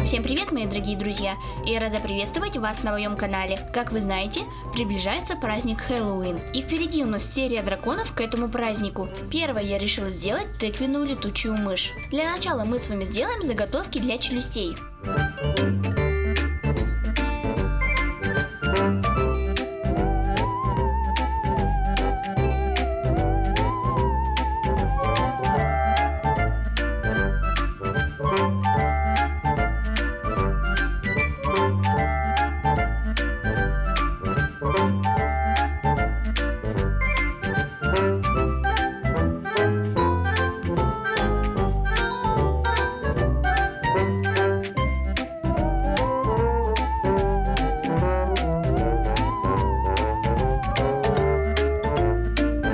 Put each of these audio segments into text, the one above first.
Всем привет, мои дорогие друзья! Я рада приветствовать вас на моем канале. Как вы знаете, приближается праздник Хэллоуин. И впереди у нас серия драконов к этому празднику. Первое я решила сделать тыквенную летучую мышь. Для начала мы с вами сделаем заготовки для челюстей.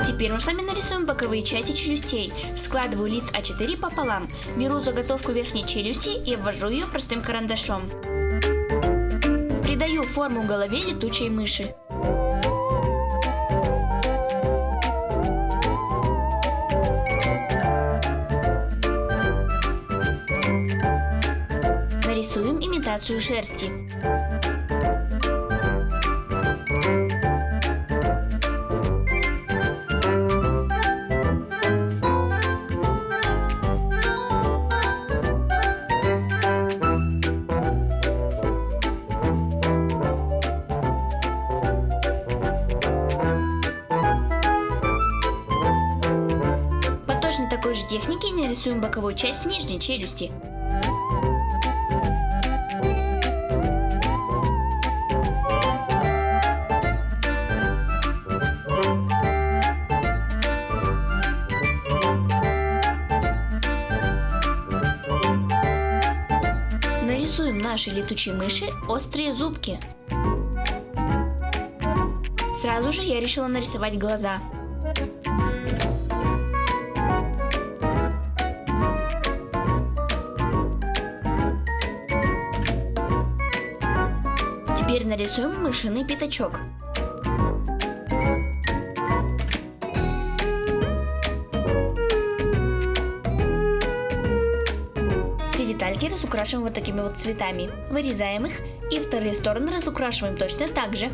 Теперь мы с вами нарисуем боковые части челюстей. Складываю лист А4 пополам, беру заготовку верхней челюсти и обвожу ее простым карандашом. Придаю форму голове летучей мыши. Нарисуем имитацию шерсти. По точно такой же технике нарисуем боковую часть нижней челюсти. Нарисуем нашей летучей мыши острые зубки. Сразу же я решила нарисовать глаза. Теперь нарисуем мышиный пятачок. Все детальки разукрашиваем вот такими вот цветами. Вырезаем их и вторые стороны разукрашиваем точно так же.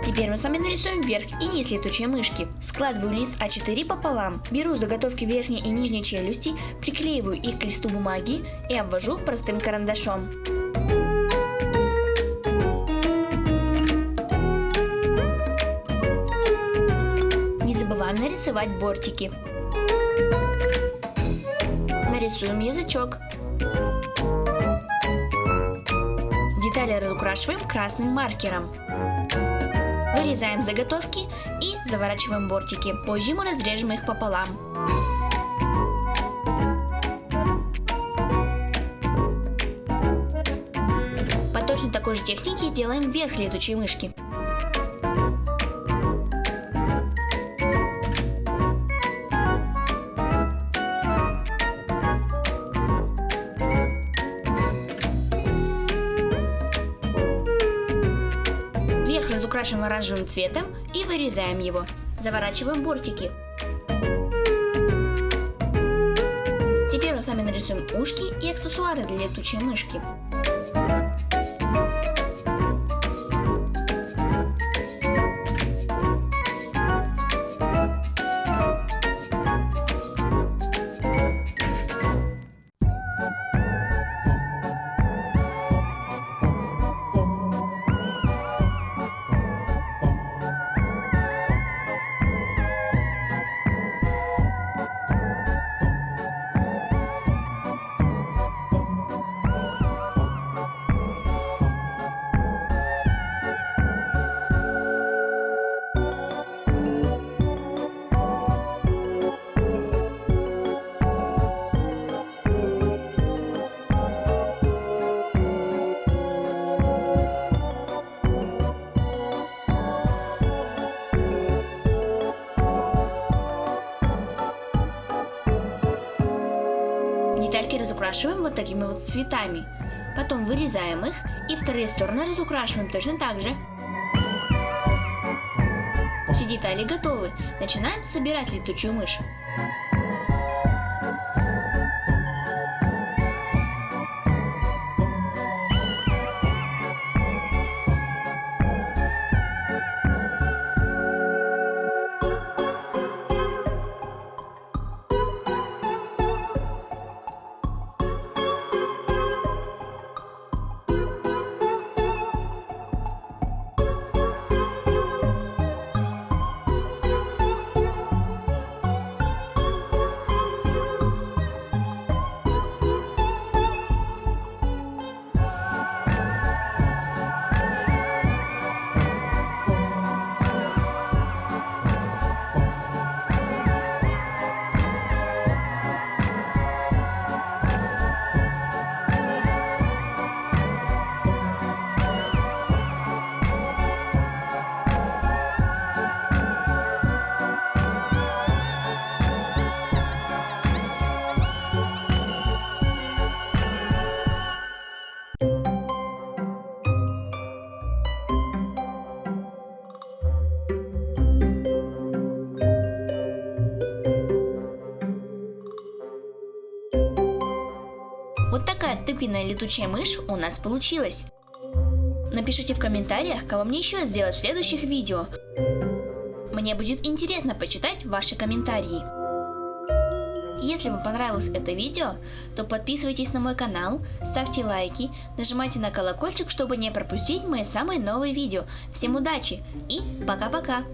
Теперь мы с вами нарисуем верх и низ летучей мышки. Складываю лист А4 пополам, беру заготовки верхней и нижней челюсти, приклеиваю их к листу бумаги и обвожу простым карандашом. Не забываем нарисовать бортики. Нарисуем язычок. Детали разукрашиваем красным маркером. Вырезаем заготовки и заворачиваем бортики. Позже мы разрежем их пополам. По точно такой же технике делаем верх летучей мышки. Верх разукрашиваем оранжевым цветом и вырезаем его. Заворачиваем бортики. Теперь мы с вами нарисуем ушки и аксессуары для летучей мышки. Детальки разукрашиваем вот такими вот цветами. Потом вырезаем их и вторые стороны разукрашиваем точно так же. Все детали готовы. Начинаем собирать летучую мышь. Вот такая тыквенная летучая мышь у нас получилась. Напишите в комментариях, кого мне еще сделать в следующих видео. Мне будет интересно почитать ваши комментарии. Если вам понравилось это видео, то подписывайтесь на мой канал, ставьте лайки, нажимайте на колокольчик, чтобы не пропустить мои самые новые видео. Всем удачи и пока-пока!